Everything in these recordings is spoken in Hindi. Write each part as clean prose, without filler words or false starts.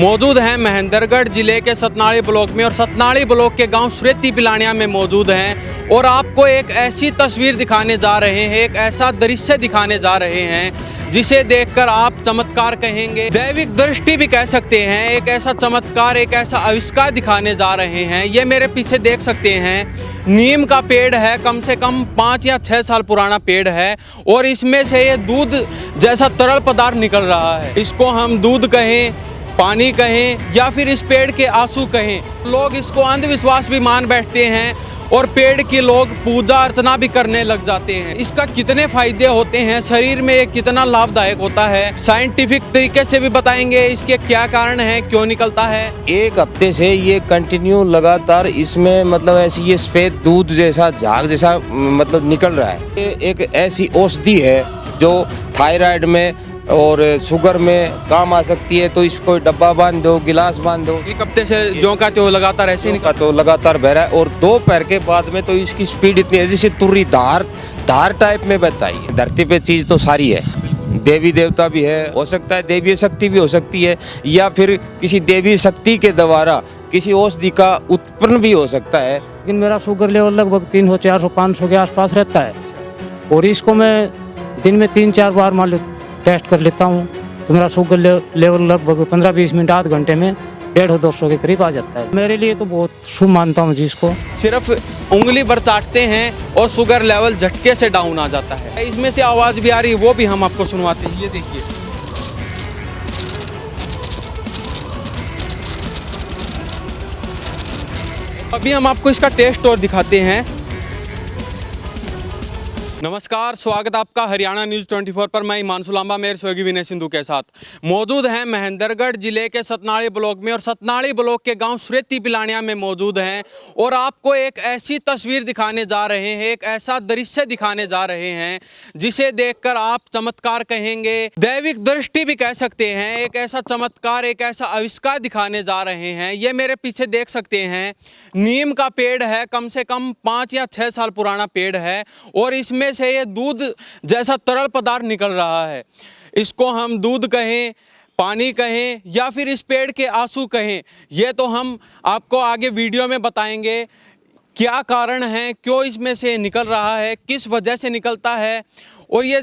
मौजूद हैं महेंद्रगढ़ जिले के सतनाड़ी ब्लॉक में और सतनाड़ी ब्लॉक के गांव सुरेती पिलानिया में मौजूद हैं और आपको एक ऐसी तस्वीर दिखाने जा रहे हैं, एक ऐसा दृश्य दिखाने जा रहे हैं जिसे देखकर आप चमत्कार कहेंगे, दैविक दृष्टि भी कह सकते हैं। एक ऐसा चमत्कार, एक ऐसा आविष्कार दिखाने जा रहे हैं। ये मेरे पीछे देख सकते हैं, नीम का पेड़ है, कम से कम 5 या 6 साल पुराना पेड़ है और इसमें से ये दूध जैसा तरल पदार्थ निकल रहा है। इसको हम दूध कहें, पानी कहें या फिर इस पेड़ के आंसू कहें। लोग इसको अंधविश्वास भी मान बैठते हैं और पेड़ की लोग पूजा अर्चना भी करने लग जाते हैं। इसका कितने फायदे होते हैं, शरीर में ये कितना लाभदायक होता है, साइंटिफिक तरीके से भी बताएंगे इसके क्या कारण है, क्यों निकलता है। एक हफ्ते से ये कंटिन्यू लगातार इसमें मतलब ऐसी ये सफेद दूध जैसा झाग जैसा मतलब निकल रहा है। ये एक ऐसी औषधि है जो थायराइड में और शुगर में काम आ सकती है, तो इसको डब्बा बांध दो, गिलास बांध दो। एक हफ्ते से जो का तो लगातार ऐसे ही का तो लगातार बह रहा है और दोपहर के बाद में तो इसकी स्पीड इतनी है जैसे तुर्री धार टाइप में बहता है। धरती पे चीज तो सारी है, देवी देवता भी है, हो सकता है देवी शक्ति भी हो सकती है या फिर किसी देवी शक्ति के द्वारा किसी औषधि का उत्पन्न भी हो सकता है। लेकिन मेरा शुगर लेवल लगभग 300, 400, 500 के आसपास रहता है और इसको मैं दिन में 3-4 बार मान लो टेस्ट कर लेता हूँ तो मेरा शुगर लेवल लगभग 15-20 मिनट, आध घंटे में 150-200 के करीब आ जाता है। मेरे लिए तो बहुत शुभ मानता हूँ जिसको। सिर्फ उंगली पर चाटते हैं और शुगर लेवल झटके से डाउन आ जाता है। इसमें से आवाज़ भी आ रही है, वो भी हम आपको सुनवाते हैं। ये देखिए, अभी हम आपको इसका टेस्ट और दिखाते हैं। नमस्कार, स्वागत आपका हरियाणा न्यूज़ 24 पर। मैं हिमांशु लांबा मेरे सहयोगी विनय सिंधु के साथ मौजूद हैं महेंद्रगढ़ जिले के सतनाड़ी ब्लॉक में और सतनाड़ी ब्लॉक के गांव सुरेती पिलानिया में मौजूद हैं और आपको एक ऐसी तस्वीर दिखाने जा रहे हैं, एक ऐसा दृश्य दिखाने जा रहे हैं जिसे देखकर आप चमत्कार कहेंगे, दैविक दृष्टि भी कह सकते हैं। एक ऐसा चमत्कार, एक ऐसा आविष्कार दिखाने जा रहे हैं। ये मेरे पीछे देख सकते हैं, नीम का पेड़ है, कम से कम 5 या 6 साल पुराना पेड़ है और इसमें से ये दूध जैसा तरल पदार्थ निकल रहा है। इसको हम दूध कहें, पानी कहें या फिर इस पेड़ के आंसू कहें। ये तो हम आपको आगे वीडियो में बताएंगे क्या कारण है, क्यों इसमें से निकल रहा है, किस वजह से निकलता है। और ये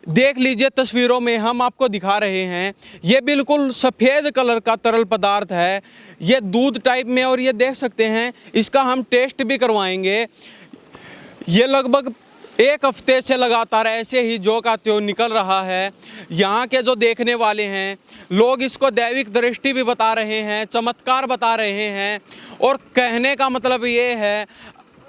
देख लीजिए, तस्वीरों में हम आपको दिखा रहे हैं, ये बिल्कुल सफ़ेद कलर का तरल पदार्थ है, ये दूध टाइप में। और ये देख सकते हैं, इसका हम टेस्ट भी करवाएंगे। ये लगभग 1 हफ्ते से लगातार ऐसे ही जो का त्यों निकल रहा है। यहाँ के जो देखने वाले हैं लोग इसको दैविक दृष्टि भी बता रहे हैं, चमत्कार बता रहे हैं। और कहने का मतलब ये है,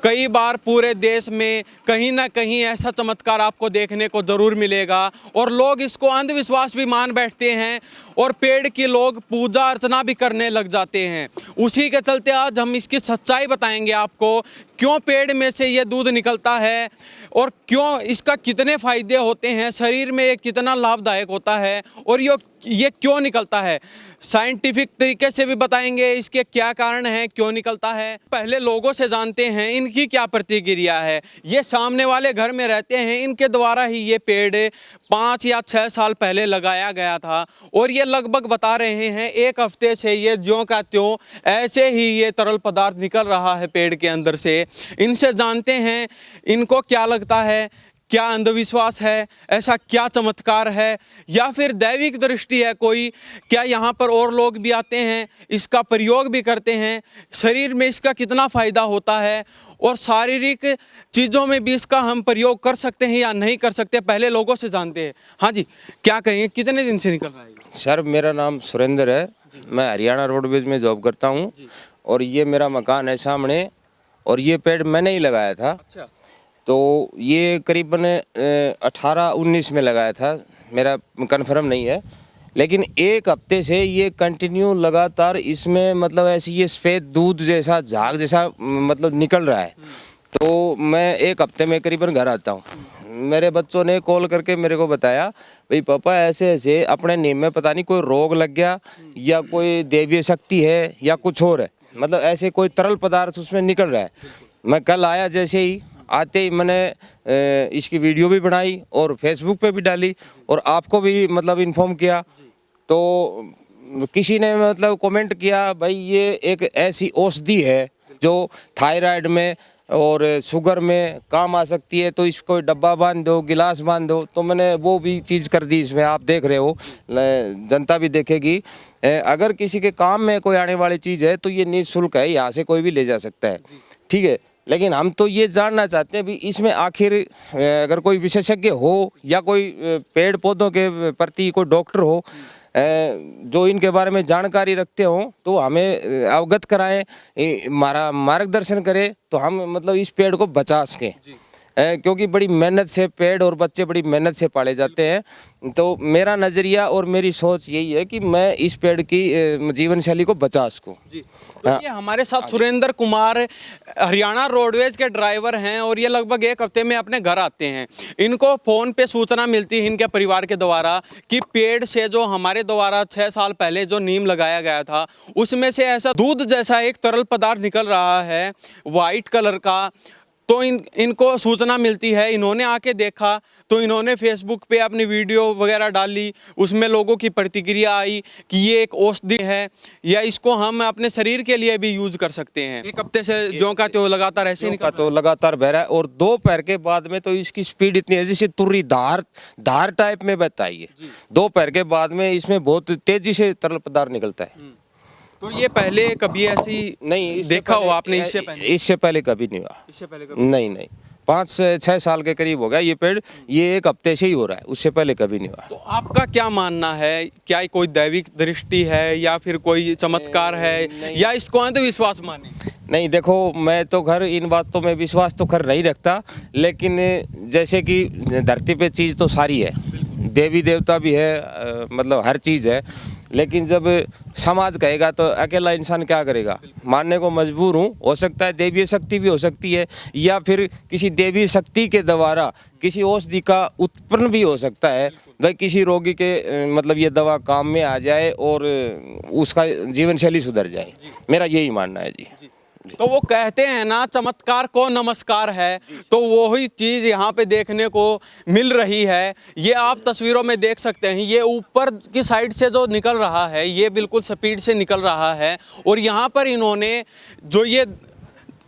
कई बार पूरे देश में कहीं ना कहीं ऐसा चमत्कार आपको देखने को ज़रूर मिलेगा और लोग इसको अंधविश्वास भी मान बैठते हैं और पेड़ की लोग पूजा अर्चना भी करने लग जाते हैं। उसी के चलते आज हम इसकी सच्चाई बताएंगे आपको, क्यों पेड़ में से ये दूध निकलता है और क्यों इसका कितने फ़ायदे होते हैं, शरीर में ये कितना लाभदायक होता है और ये क्यों निकलता है। साइंटिफिक तरीके से भी बताएंगे इसके क्या कारण हैं, क्यों निकलता है। पहले लोगों से जानते हैं इनकी क्या प्रतिक्रिया है। ये सामने वाले घर में रहते हैं, इनके द्वारा ही ये पेड़ 5 या 6 साल पहले लगाया गया था और ये लगभग बता रहे हैं 1 हफ्ते से ये ज्यों का त्यों ऐसे ही ये तरल पदार्थ निकल रहा है पेड़ के अंदर से। इनसे जानते हैं इनको क्या लगता है, क्या अंधविश्वास है, ऐसा क्या चमत्कार है या फिर दैविक दृष्टि है कोई। क्या यहाँ पर और लोग भी आते हैं, इसका प्रयोग भी करते हैं, शरीर में इसका कितना फ़ायदा होता है और शारीरिक चीज़ों में भी इसका हम प्रयोग कर सकते हैं या नहीं कर सकते। पहले लोगों से जानते हैं। हाँ जी, क्या कहेंगे, कितने दिन से निकल रहा है? सर, मेरा नाम सुरेंद्र है, मैं हरियाणा रोडवेज में जॉब करता हूँ और ये मेरा मकान है सामने और ये पेड़ मैंने ही लगाया था। अच्छा। तो ये करीबन 18-19 में लगाया था, मेरा कंफर्म नहीं है, लेकिन 1 हफ्ते से ये कंटिन्यू लगातार इसमें मतलब ऐसी ये सफ़ेद दूध जैसा झाग जैसा मतलब निकल रहा है। तो मैं 1 हफ्ते में करीबन घर आता हूँ। मेरे बच्चों ने कॉल करके मेरे को बताया, भाई पापा ऐसे ऐसे अपने नीम में पता नहीं कोई रोग लग गया या कोई देवीय शक्ति है या कुछ और है, मतलब ऐसे कोई तरल पदार्थ उसमें निकल रहा है। मैं कल आया, जैसे ही आते ही मैंने इसकी वीडियो भी बनाई और फेसबुक पे भी डाली और आपको भी मतलब इन्फॉर्म किया। तो किसी ने मतलब कमेंट किया भाई ये एक ऐसी औषधि है जो थायराइड में और शुगर में काम आ सकती है, तो इसको डब्बा बांध दो, गिलास बांध दो। तो मैंने वो भी चीज़ कर दी इसमें, आप देख रहे हो, जनता भी देखेगी। अगर किसी के काम में कोई आने वाली चीज़ है तो ये निःशुल्क है, यहाँ से कोई भी ले जा सकता है, ठीक है। लेकिन हम तो ये जानना चाहते हैं भी इसमें आखिर अगर कोई विशेषज्ञ हो या कोई पेड़ पौधों के प्रति कोई डॉक्टर हो जो इनके बारे में जानकारी रखते हो तो हमें अवगत कराएं, हमारा मार्गदर्शन करें, तो हम मतलब इस पेड़ को बचा सकें। क्योंकि बड़ी मेहनत से पेड़ और बच्चे बड़ी मेहनत से पाले जाते हैं। तो मेरा नज़रिया और मेरी सोच यही है कि मैं इस पेड़ की जीवन शैली को बचा सकूं। तो ये हमारे साथ सुरेंद्र कुमार हरियाणा रोडवेज के ड्राइवर हैं और ये लगभग एक हफ्ते में अपने घर आते हैं। इनको फ़ोन पे सूचना मिलती है इनके परिवार के द्वारा कि पेड़ से जो हमारे द्वारा 6 साल पहले जो नीम लगाया गया था उसमें से ऐसा दूध जैसा एक तरल पदार्थ निकल रहा है वाइट कलर का। तो इनको सूचना मिलती है, इन्होंने आके देखा तो इन्होंने फेसबुक पे अपनी वीडियो वगैरह डाली, उसमें लोगों की प्रतिक्रिया आई कि ये एक औषधि है या इसको हम अपने शरीर के लिए भी यूज कर सकते हैं। एक हफ्ते से जो का तो लगातार ऐसे ही तो लगातार बह रहा है और दोपहर के बाद में तो इसकी स्पीड इतनी है जैसे तुर्री धार टाइप में बहता है। दोपहर के बाद में इसमें बहुत तेजी से तरल पदार्थ निकलता है। तो ये पहले कभी ऐसी नहीं देखा हो आपने? इससे पहले कभी नहीं हुआ। इससे पहले कभी नहीं 5 से 6 साल के करीब हो गया ये पेड़, ये एक हफ्ते से ही हो रहा है, उससे पहले कभी नहीं हुआ। तो आपका क्या मानना है, क्या कोई दैविक दृष्टि है या फिर कोई चमत्कार है या इसको अंधविश्वास माने? नहीं देखो, मैं तो खैर इन बातों में विश्वास तो खैर नहीं रखता, लेकिन जैसे कि धरती पे चीज़ तो सारी है, देवी देवता भी है, मतलब हर चीज़ है। लेकिन जब समाज कहेगा तो अकेला इंसान क्या करेगा, मानने को मजबूर हूँ। हो सकता है देवीय शक्ति भी हो सकती है या फिर किसी देवी शक्ति के द्वारा किसी औषधि का उत्पन्न भी हो सकता है। भाई किसी रोगी के मतलब ये दवा काम में आ जाए और उसका जीवन शैली सुधर जाए, मेरा यही मानना है जी। तो वो कहते हैं ना, चमत्कार को नमस्कार है, तो वही चीज़ यहाँ पे देखने को मिल रही है। ये आप तस्वीरों में देख सकते हैं, ये ऊपर की साइड से जो निकल रहा है ये बिल्कुल स्पीड से निकल रहा है और यहाँ पर इन्होंने जो ये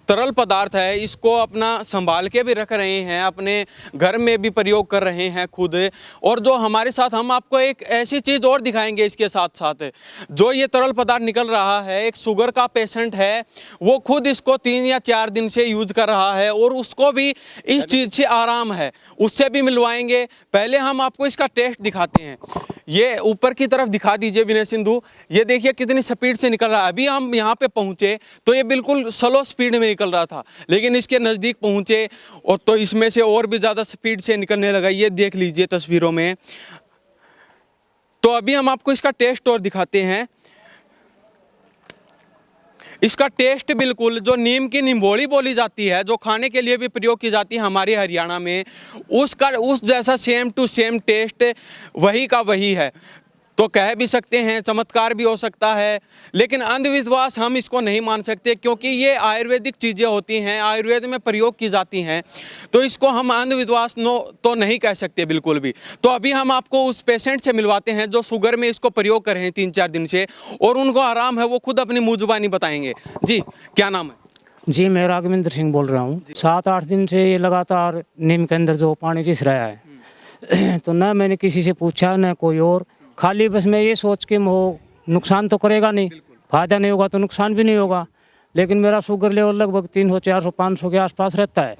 तरल पदार्थ है इसको अपना संभाल के भी रख रहे हैं, अपने घर में भी प्रयोग कर रहे हैं खुद। और जो हमारे साथ हम आपको एक ऐसी चीज़ और दिखाएंगे इसके साथ साथ, जो ये तरल पदार्थ निकल रहा है, एक शुगर का पेशेंट है, वो खुद इसको 3 या 4 दिन से यूज कर रहा है और उसको भी इस चीज़ से आराम है, उससे भी मिलवाएंगे। पहले हम आपको इसका टेस्ट दिखाते हैं। ये ऊपर की तरफ दिखा दीजिए विनय सिंधु, ये देखिए कितनी स्पीड से निकल रहा है। अभी हम यहाँ पे पहुँचे तो ये बिल्कुल स्लो स्पीड में निकल रहा था, लेकिन इसके नज़दीक पहुँचे और तो इसमें से और भी ज़्यादा स्पीड से निकलने लगा। ये देख लीजिए तस्वीरों में। तो अभी हम आपको इसका टेस्ट और दिखाते हैं। इसका टेस्ट बिल्कुल जो नीम की निम्बोली बोली जाती है, जो खाने के लिए भी प्रयोग की जाती है हमारे हरियाणा में, उसका उस जैसा सेम टू सेम टेस्ट वही का वही है। तो कह भी सकते हैं चमत्कार भी हो सकता है, लेकिन अंधविश्वास हम इसको नहीं मान सकते क्योंकि ये आयुर्वेदिक चीज़ें होती हैं, आयुर्वेद में प्रयोग की जाती हैं, तो इसको हम अंधविश्वास तो नहीं कह सकते बिल्कुल भी। तो अभी हम आपको उस पेशेंट से मिलवाते हैं जो शुगर में इसको प्रयोग कर रहे हैं 3-4 दिन से और उनको आराम है, वो खुद अपनी मुँह जुबानी बताएंगे। जी, क्या नाम है? जी, मैं राघवेंद्र सिंह बोल रहा हूँ। 7-8 दिन से ये लगातार नीम के अंदर जो पानी रिस रहा है तो ना मैंने किसी से पूछा ना कोई और, खाली बस मैं ये सोच के वो नुकसान तो करेगा नहीं, फायदा नहीं होगा तो नुकसान भी नहीं होगा। लेकिन मेरा शुगर लेवल लगभग 300, 400, 500 के आसपास रहता है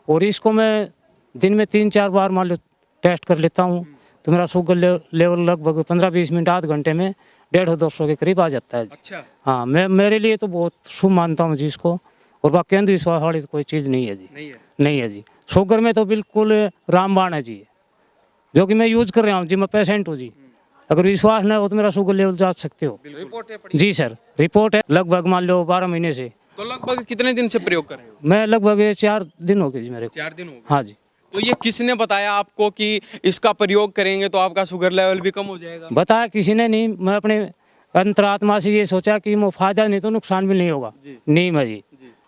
और इसको मैं दिन में 3-4 बार मान लो टेस्ट कर लेता हूँ तो मेरा शुगर लेवल लगभग 15-20 मिनट, आध घंटे में 150-200 के करीब आ जाता है। अच्छा। हाँ, मेरे लिए तो बहुत शुभ मानता हूँ जी इसको, और बाकी अंधविश्वास वाली तो कोई चीज़ नहीं है जी। नहीं है जी। शुगर में तो बिल्कुल रामबाण है जी, जो कि मैं यूज कर रहा हूँ जी। मैं पेशेंट हूँ जी, अगर विश्वास ना हो तो मेरा शुगर लेवल जांच सकते हो। रिपोर्ट है? जी सर, रिपोर्ट है लगभग मान लो 12 महीने से। तो लगभग कितने दिन से प्रयोग कर रहे हो? मैं लगभग 4 दिन हो गए जी मेरे को। 4 दिन हो गए? हाँ जी। तो ये किसने बताया आपको कि इसका प्रयोग करेंगे तो आपका शुगर लेवल भी कम हो जाएगा? बताया किसी ने नहीं, मैं अपने अंतरात्मा से ये सोचा कि वो फायदा नहीं तो नुकसान भी नहीं होगा। नीम है जी।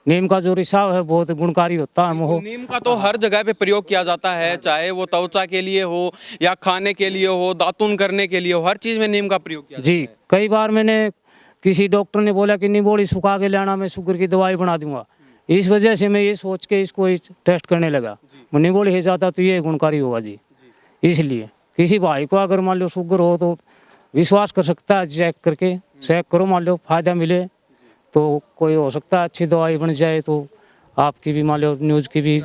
नीम का जो रिसाव है बहुत गुणकारी होता है वो। नीम का तो हर जगह पे प्रयोग किया जाता है, चाहे वो त्वचा के लिए हो या खाने के लिए हो, दातुन करने के लिए हो, हर चीज में नीम का प्रयोग किया जाता जी, है। कई बार मैंने किसी डॉक्टर ने बोला कि निबोड़ी सुखा के लाना, मैं शुगर की दवाई बना दूंगा। इस वजह से मैं ये सोच के इसको टेस्ट करने लगा, निबोड़ी है ज़्यादा तो ये गुणकारी होगा जी। इसलिए किसी भाई को अगर मान लो शुगर हो तो विश्वास कर सकता है, चेक करके चेक करो, मान लो फायदा मिले तो कोई हो सकता है अच्छी दवाई बन जाए, तो आपकी भी मान लो न्यूज़ की भी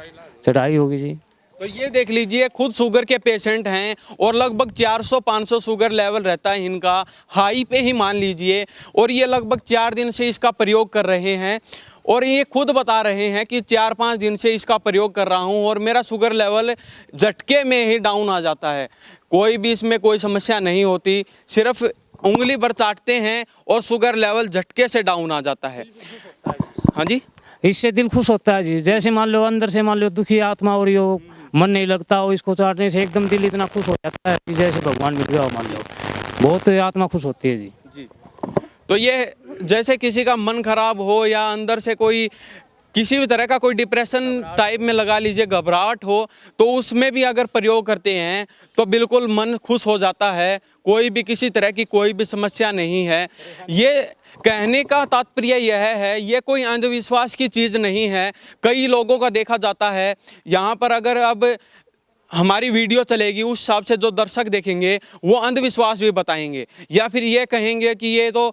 चढ़ाई होगी जी। तो ये देख लीजिए, खुद शुगर के पेशेंट हैं और लगभग 400-500 शुगर लेवल रहता है इनका, हाई पे ही मान लीजिए, और ये लगभग 4 दिन से इसका प्रयोग कर रहे हैं और ये खुद बता रहे हैं कि 4-5 दिन से इसका प्रयोग कर रहा हूँ और मेरा शुगर लेवल झटके में ही डाउन आ जाता है। कोई भी इसमें कोई समस्या नहीं होती, सिर्फ उंगली भर चाटते हैं और शुगर लेवल झटके से डाउन आ जाता है। हाँ जी, इससे दिल खुश होता है जी। जैसे मान लो अंदर से मान लो दुखी आत्मा और यो मन नहीं लगता हो, इसको चाटने से एकदम दिल इतना खुश हो जाता है कि जैसे भगवान मिल गया हो, मान लो बहुत आत्मा खुश होती है जी। तो ये जैसे किसी का मन खराब हो या अंदर से कोई किसी भी तरह का कोई डिप्रेशन टाइप में लगा लीजिए, घबराहट हो, तो उसमें भी अगर प्रयोग करते हैं तो बिल्कुल मन खुश हो जाता है। कोई भी किसी तरह की कोई भी समस्या नहीं है। ये कहने का तात्पर्य यह है, ये कोई अंधविश्वास की चीज़ नहीं है। कई लोगों का देखा जाता है यहाँ पर, अगर अब हमारी वीडियो चलेगी उस हिसाब से जो दर्शक देखेंगे वो अंधविश्वास भी बताएंगे या फिर ये कहेंगे कि ये तो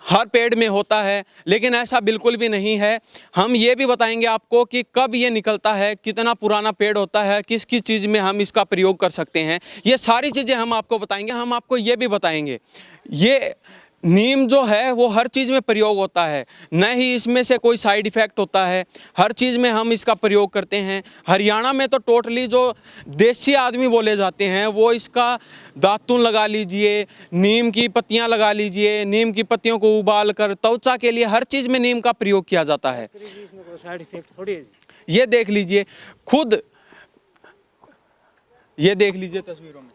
हर पेड़ में होता है, लेकिन ऐसा बिल्कुल भी नहीं है। हम ये भी बताएंगे आपको कि कब ये निकलता है, कितना पुराना पेड़ होता है, किस किस चीज़ में हम इसका प्रयोग कर सकते हैं, ये सारी चीज़ें हम आपको बताएंगे। हम आपको ये भी बताएंगे, ये नीम जो है वो हर चीज़ में प्रयोग होता है, न ही इसमें से कोई साइड इफ़ेक्ट होता है। हर चीज़ में हम इसका प्रयोग करते हैं। हरियाणा में तो टोटली जो देसी आदमी बोले जाते हैं वो इसका दातुन लगा लीजिए, नीम की पत्तियां लगा लीजिए, नीम की पत्तियों को उबाल कर त्वचा के लिए हर चीज़ में नीम का प्रयोग किया जाता है। साइड इफेक्ट थोड़ी है। ये देख लीजिए खुद, ये देख लीजिए तस्वीरों में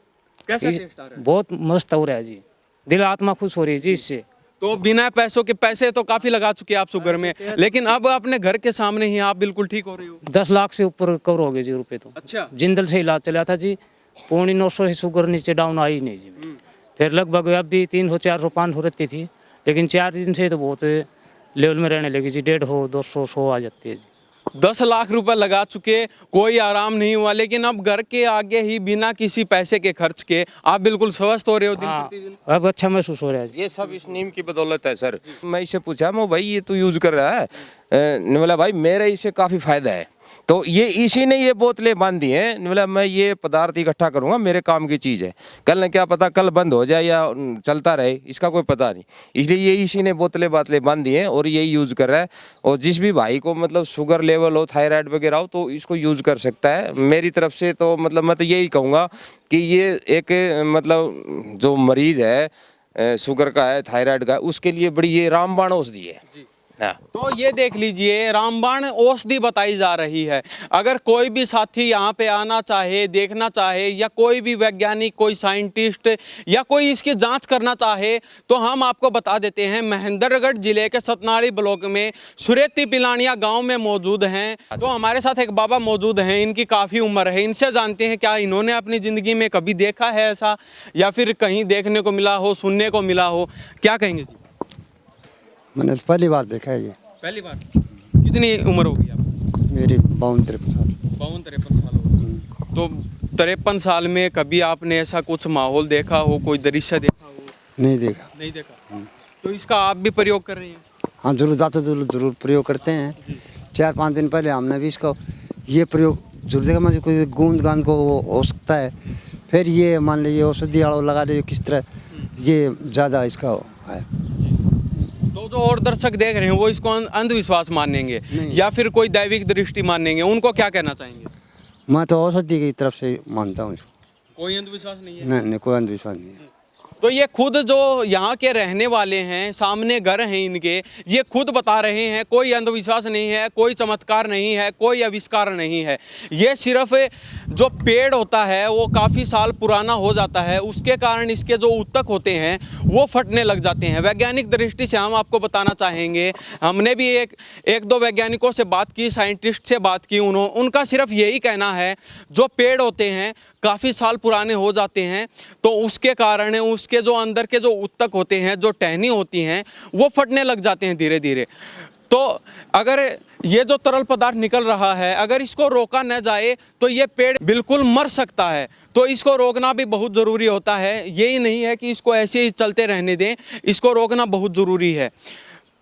कैसा टेस्ट आ रहा है। बहुत मस्त हो रहा है जी, दिल आत्मा खुश हो रही है जी इससे। तो बिना पैसों के, पैसे तो काफी लगा चुके हैं आप शुगर में, लेकिन अब अपने घर के सामने ही आप बिल्कुल ठीक हो रहे हो। 10 लाख से ऊपर कवर हो गए जी रुपए तो। अच्छा, जिंदल से इलाज चला था जी, 950 से शुगर नीचे डाउन आई नहीं जी। फिर लगभग अब भी 300, 400, 500 रहती थी, लेकिन 4 दिन से तो बहुत लेवल में रहने लगी जी। 150, 200, 100 आ जाती है जी। 10 लाख रुपए लगा चुके, कोई आराम नहीं हुआ, लेकिन अब घर के आगे ही बिना किसी पैसे के खर्च के आप बिल्कुल स्वस्थ हो रहे हो दिन हाँ, प्रतिदिन। अब अच्छा महसूस हो रहा है जी। ये सब इस नीम की बदौलत है सर। मैं इससे पूछा, मैं भाई ये तू यूज कर रहा है, बोला भाई मेरा इससे काफी फायदा है। तो ये इसी ने ये बोतलें बांध दी हैं, बोला मैं ये पदार्थ इकट्ठा करूंगा, मेरे काम की चीज़ है, कल न क्या पता कल बंद हो जाए या चलता रहे, इसका कोई पता नहीं। इसलिए ये इसी ने बोतलें बांध दी हैं और यही यूज़ कर रहा है। और जिस भी भाई को मतलब शुगर लेवल हो, थायराइड वगैरह हो, तो इसको यूज़ कर सकता है। मेरी तरफ से तो मतलब मैं तो यही कहूँगा कि ये एक मतलब जो मरीज़ है शुगर का है, थायराइड का, उसके लिए बड़ी ये रामबाण औषधि है। हाँ। तो ये देख लीजिए, रामबाण औषधि बताई जा रही है। अगर कोई भी साथी यहाँ पे आना चाहे, देखना चाहे, या कोई भी वैज्ञानिक, कोई साइंटिस्ट या कोई इसकी जांच करना चाहे, तो हम आपको बता देते हैं महेंद्रगढ़ जिले के सतनाड़ी ब्लॉक में सुरेती पिलानिया गांव में मौजूद हैं। तो हमारे साथ एक बाबा मौजूद हैं, इनकी काफ़ी उम्र है। इनसे जानते हैं क्या इन्होंने अपनी ज़िंदगी में कभी देखा है ऐसा, या फिर कहीं देखने को मिला हो, सुनने को मिला हो। क्या कहेंगे जी? मैंने तो पहली बार देखा है ये। पहली बार? कितनी उम्र होगी आपकी? मेरी 52-53 साल। 52-53 साल हो गए। तो 53 साल में कभी आपने ऐसा कुछ माहौल देखा हो, कोई दृश्य देखा हो? नहीं देखा। नहीं देखा। तो इसका आप भी प्रयोग कर रहे हैं? हाँ जरूर, जाते जरूर प्रयोग करते हैं। 4-5 दिन पहले हमने भी इसका ये प्रयोग जरूर देखा। मुझे कोई गूंद गान को हो सकता है, फिर ये मान लीजिए औषधि आड़ो लगा लीजिए, किस तरह ये ज़्यादा इसका है। तो जो और दर्शक देख रहे हैं वो इसको अंधविश्वास मानेंगे या फिर कोई दैविक दृष्टि मानेंगे, उनको क्या कहना चाहेंगे? मैं तो औषधि की तरफ से मानता हूँ इसको। कोई अंधविश्वास नहीं है? नहीं, कोई अंधविश्वास नहीं है। तो ये खुद जो यहाँ के रहने वाले हैं, सामने घर हैं इनके, ये खुद बता रहे हैं कोई अंधविश्वास नहीं है, कोई चमत्कार नहीं है, कोई आविष्कार नहीं है। ये सिर्फ जो पेड़ होता है वो काफ़ी साल पुराना हो जाता है, उसके कारण इसके जो उत्तक होते हैं वो फटने लग जाते हैं। वैज्ञानिक दृष्टि से हम आपको बताना चाहेंगे, हमने भी एक दो वैज्ञानिकों से बात की, साइंटिस्ट से बात की, उनका सिर्फ यही कहना है जो पेड़ होते हैं काफ़ी साल पुराने हो जाते हैं तो उसके कारण उसके जो अंदर के जो उत्तक होते हैं, जो टहनी होती हैं, वो फटने लग जाते हैं धीरे धीरे। तो अगर ये जो तरल पदार्थ निकल रहा है, अगर इसको रोका न जाए तो ये पेड़ बिल्कुल मर सकता है। तो इसको रोकना भी बहुत ज़रूरी होता है। यही नहीं है कि इसको ऐसे ही चलते रहने दें, इसको रोकना बहुत ज़रूरी है।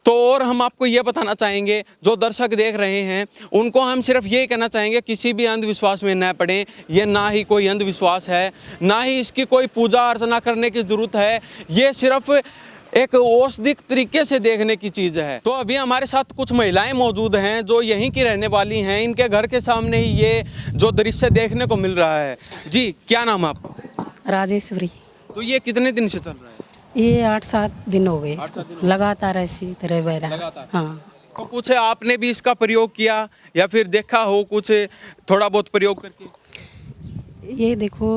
तो और हम आपको ये बताना चाहेंगे, जो दर्शक देख रहे हैं उनको हम सिर्फ ये कहना चाहेंगे, किसी भी अंधविश्वास में न पड़ें। ये ना ही कोई अंधविश्वास है, ना ही इसकी कोई पूजा अर्चना करने की ज़रूरत है। ये सिर्फ एक औषधिक तरीके से देखने की चीज़ है। तो अभी हमारे साथ कुछ महिलाएं मौजूद हैं जो यहीं की रहने वाली हैं। इनके घर के सामने ही ये जो दृश्य देखने को मिल रहा है। जी, क्या नाम है आपका? राजेश्वरी। तो ये कितने दिन से चल रहा है? ये 8-7 दिन हो गए इसको, लगातार ऐसी तरह बह रहा है। लगातार? हाँ। तो कुछ आपने भी इसका प्रयोग किया या फिर देखा हो कुछ थोड़ा बहुत प्रयोग करके? ये देखो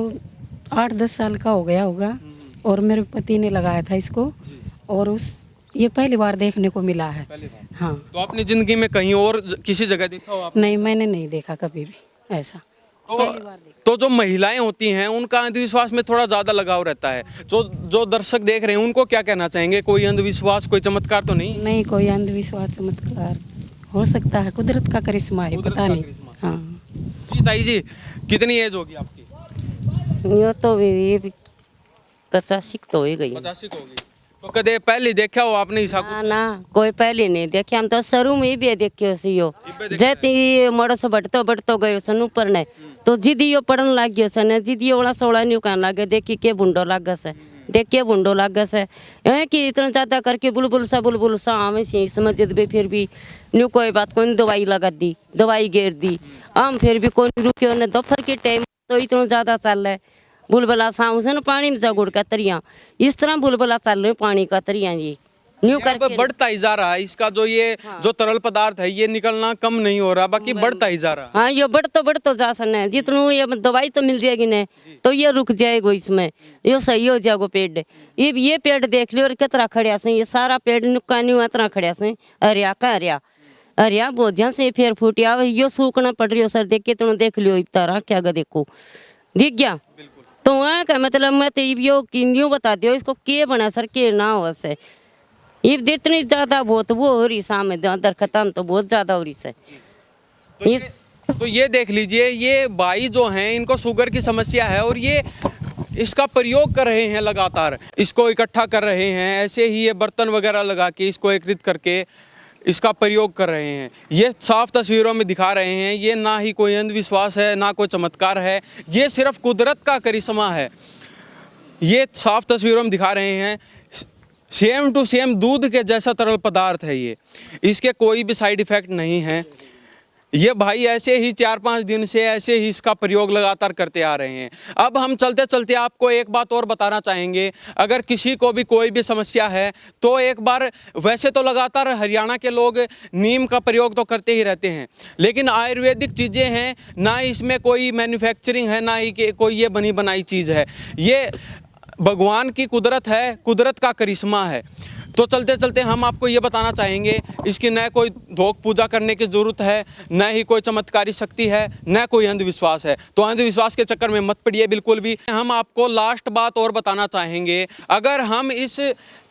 8-10 साल का हो गया होगा और मेरे पति ने लगाया था इसको और ये पहली बार देखने को मिला है। हाँ। तो आपने जिंदगी में कहीं और किसी जगह देखा हो आपने? नहीं, मैंने नहीं देखा कभी भी ऐसा। तो जो महिलाएं होती हैं उनका अंधविश्वास में थोड़ा ज़्यादा लगाव रहता है। जो दर्शक देख रहे हैं उनको क्या कहना चाहेंगे? कोई अंधविश्वास, कोई चमत्कार तो नहीं? नहीं, कोई अंधविश्वास चमत्कार हो सकता है, कुदरत का करिश्मा है, पता नहीं। हाँ। जी ताई जी, कितनी एज होगी आपकी? यो तो ये 85 तो हो गई। 85 होगी। तो कदे पहले देखा हो आपने ऐसा कुछ? ना कोई पहले नहीं देखे, हम तो शुरू में भी देखे सियो जैती मड़ो से बढ़तो गयो सन ऊपर ने तो जिदियो पड़न लाग गयो सन, जिदियो वाला सोला न्यू कहने लागे देखी के बुंडो लाग से, देख के बुंडो लाग से कि इतना ज्यादा करके बुलबुल सा हमें सी समझ दे। फिर भी न्यू कोई बात कोई दवाई लगा दी, दवाई घेर दी, हम फिर भी कोई रुकियो न। दोपहर के टाइम तो इतना ज्यादा चल रहा है बुलबुला साऊ से न पानी में जगुड़ का तरिया, इस तरह बुलबुला चल रहे पानी का तरिया जी न्यू करके बढ़ता ही जा रहा है। इसका जो ये जो तरल पदार्थ है ये निकलना कम नहीं हो रहा, बाकी बढ़ता ही जा रहा है। हाँ, ये बढ़तो जा सकना है। जितना ये दवाई तो मिल जाएगी न तो ये रुक जाएगा, इसमें ये सही हो जाएगा पेड़। ये पेड़ देख लियो और कितना खड़िया से, ये सारा पेड़ नुक्का न्यू इतना खड़िया से हरिया का हरिया बोझा से फिर फूटिया यो सूखना पड़ रही हो सर। देख के तुम देख लियो तारा क्या देखो दिख गया। तो वहाँ का मतलब मैं तो यूँ बता दियो इसको के बना सर के ना हो से। ये जितनी ज्यादा बहुत वो हो रही सामने दरखतन तो बहुत ज्यादा हो रही से। तो ये देख लीजिए, ये भाई जो हैं इनको शुगर की समस्या है और ये इसका प्रयोग कर रहे हैं लगातार, इसको इकट्ठा कर रहे हैं। ऐसे ही ये बर्तन वगैरह लगा के इसको एकत्रित करके इसका प्रयोग कर रहे हैं। ये साफ तस्वीरों में दिखा रहे हैं। ये ना ही कोई अंधविश्वास है, ना कोई चमत्कार है, ये सिर्फ कुदरत का करिश्मा है। ये साफ तस्वीरों में दिखा रहे हैं। सेम टू सेम दूध के जैसा तरल पदार्थ है ये, इसके कोई भी साइड इफ़ेक्ट नहीं है। ये भाई ऐसे ही 4-5 दिन से ऐसे ही इसका प्रयोग लगातार करते आ रहे हैं। अब हम चलते चलते आपको एक बात और बताना चाहेंगे, अगर किसी को भी कोई भी समस्या है तो एक बार, वैसे तो लगातार हरियाणा के लोग नीम का प्रयोग तो करते ही रहते हैं, लेकिन आयुर्वेदिक चीज़ें हैं, ना इसमें कोई मैन्युफैक्चरिंग है, ना ही कोई ये बनी बनाई चीज़ है। ये भगवान की कुदरत है, कुदरत का करिश्मा है। तो चलते चलते हम आपको ये बताना चाहेंगे, इसकी न कोई धोख पूजा करने की ज़रूरत है, न ही कोई चमत्कारी शक्ति है, न कोई अंधविश्वास है। तो अंधविश्वास के चक्कर में मत पड़िए बिल्कुल भी। हम आपको लास्ट बात और बताना चाहेंगे, अगर हम इस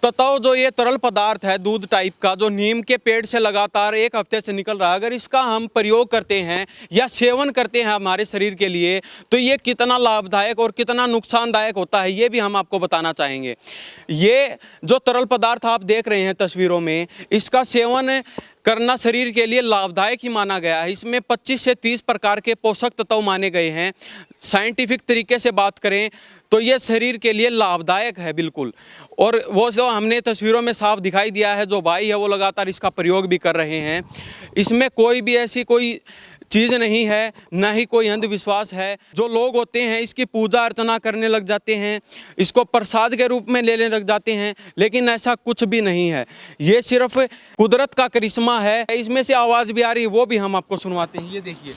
तत्व जो ये तरल पदार्थ है दूध टाइप का, जो नीम के पेड़ से लगातार 1 हफ्ते से निकल रहा है, अगर इसका हम प्रयोग करते हैं या सेवन करते हैं हमारे शरीर के लिए, तो ये कितना लाभदायक और कितना नुकसानदायक होता है ये भी हम आपको बताना चाहेंगे। ये जो तरल पदार्थ आप देख रहे हैं तस्वीरों में, इसका सेवन करना शरीर के लिए लाभदायक ही माना गया है। इसमें 25 से 30 प्रकार के पोषक तत्व माने गए हैं। साइंटिफिक तरीके से बात करें तो ये शरीर के लिए लाभदायक है बिल्कुल। और वो जो हमने तस्वीरों में साफ दिखाई दिया है, जो भाई है वो लगातार इसका प्रयोग भी कर रहे हैं। इसमें कोई भी ऐसी कोई चीज़ नहीं है, ना ही कोई अंधविश्वास है। जो लोग होते हैं इसकी पूजा अर्चना करने लग जाते हैं, इसको प्रसाद के रूप में लेने लग जाते हैं, लेकिन ऐसा कुछ भी नहीं है। ये सिर्फ कुदरत का करिश्मा है। इसमें से आवाज़ भी आ रही है, वो भी हम आपको सुनवाते हैं। ये देखिए,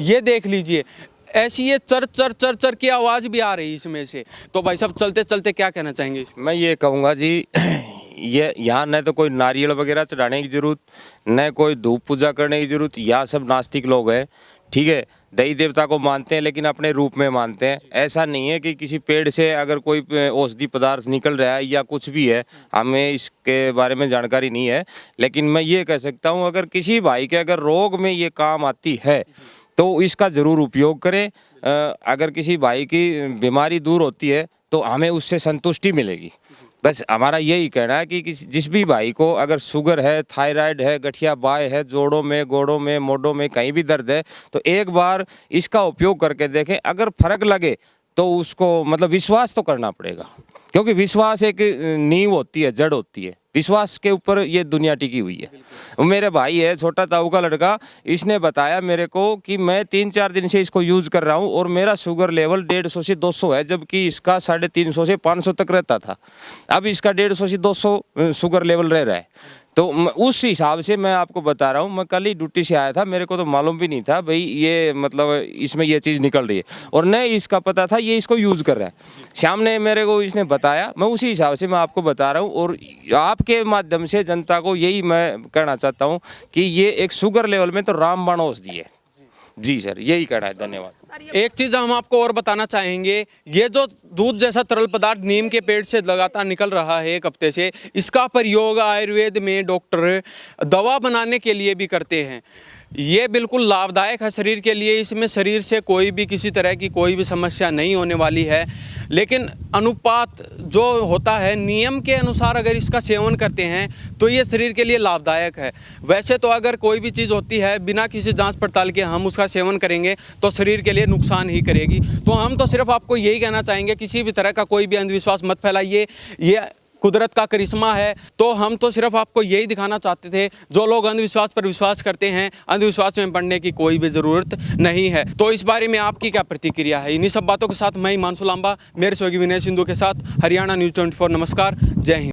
ये देख लीजिए, ऐसी ये चर चर चर चर की आवाज़ भी आ रही है इसमें से। तो भाई साहब, चलते चलते क्या कहना चाहेंगे इसमें? मैं ये कहूँगा जी, ये यहाँ न तो कोई नारियल वगैरह चढ़ाने की जरूरत, न कोई धूप पूजा करने की जरूरत। यहाँ सब नास्तिक लोग हैं, ठीक है, देवी देवता को मानते हैं लेकिन अपने रूप में मानते हैं। ऐसा नहीं है कि किसी पेड़ से अगर कोई औषधि पदार्थ निकल रहा है या कुछ भी है, हमें इसके बारे में जानकारी नहीं है। लेकिन मैं ये कह सकता हूँ, अगर किसी भाई के अगर रोग में ये काम आती है तो इसका ज़रूर उपयोग करें। अगर किसी भाई की बीमारी दूर होती है तो हमें उससे संतुष्टि मिलेगी। बस हमारा यही कहना है कि जिस भी भाई को अगर शुगर है, थायराइड है, गठिया बाय है, जोड़ों में, गोड़ों में, मोढों में कहीं भी दर्द है, तो एक बार इसका उपयोग करके देखें। अगर फर्क लगे तो उसको मतलब विश्वास तो करना पड़ेगा, क्योंकि विश्वास एक नींव होती है, जड़ होती है। विश्वास के ऊपर ये दुनिया टिकी हुई है। मेरे भाई है, छोटा ताऊ का लड़का, इसने बताया मेरे को कि मैं 3-4 दिन से इसको यूज़ कर रहा हूँ और मेरा शुगर लेवल 150 से 200 है, जबकि इसका 350 से 500 तक रहता था। अब इसका 150 से 200 शुगर लेवल रह रहा है। तो उस हिसाब से मैं आपको बता रहा हूँ। मैं कल ही ड्यूटी से आया था, मेरे को तो मालूम भी नहीं था भाई ये मतलब इसमें ये चीज़ निकल रही है, और न इसका पता था ये इसको यूज़ कर रहा है। शाम ने मेरे को इसने बताया, मैं उसी हिसाब से मैं आपको बता रहा हूँ। और आपके माध्यम से जनता को यही मैं कहना चाहता हूँ कि ये एक शुगर लेवल में तो रामबाण औषधि है। जी सर, यही कहना है। धन्यवाद। एक चीज़ हम आपको और बताना चाहेंगे, ये जो दूध जैसा तरल पदार्थ नीम के पेड़ से लगातार निकल रहा है 1 हफ्ते से, इसका प्रयोग आयुर्वेद में डॉक्टर दवा बनाने के लिए भी करते हैं। ये बिल्कुल लाभदायक है शरीर के लिए। इसमें शरीर से कोई भी किसी तरह की कोई भी समस्या नहीं होने वाली है। लेकिन अनुपात जो होता है, नियम के अनुसार अगर इसका सेवन करते हैं तो ये शरीर के लिए लाभदायक है। वैसे तो अगर कोई भी चीज़ होती है बिना किसी जांच पड़ताल के हम उसका सेवन करेंगे तो शरीर के लिए नुकसान ही करेगी। तो हम तो सिर्फ आपको यही कहना चाहेंगे, किसी भी तरह का कोई भी अंधविश्वास मत फैलाइए। ये कुदरत का करिश्मा है। तो हम तो सिर्फ आपको यही दिखाना चाहते थे, जो लोग अंधविश्वास पर विश्वास करते हैं, अंधविश्वास में पड़ने की कोई भी ज़रूरत नहीं है। तो इस बारे में आपकी क्या प्रतिक्रिया है? इन्हीं सब बातों के साथ मैं हिमांशु लांबा, मेरे सहयोगी विनय सिंधु के साथ हरियाणा न्यूज़ 24। नमस्कार, जय हिंद।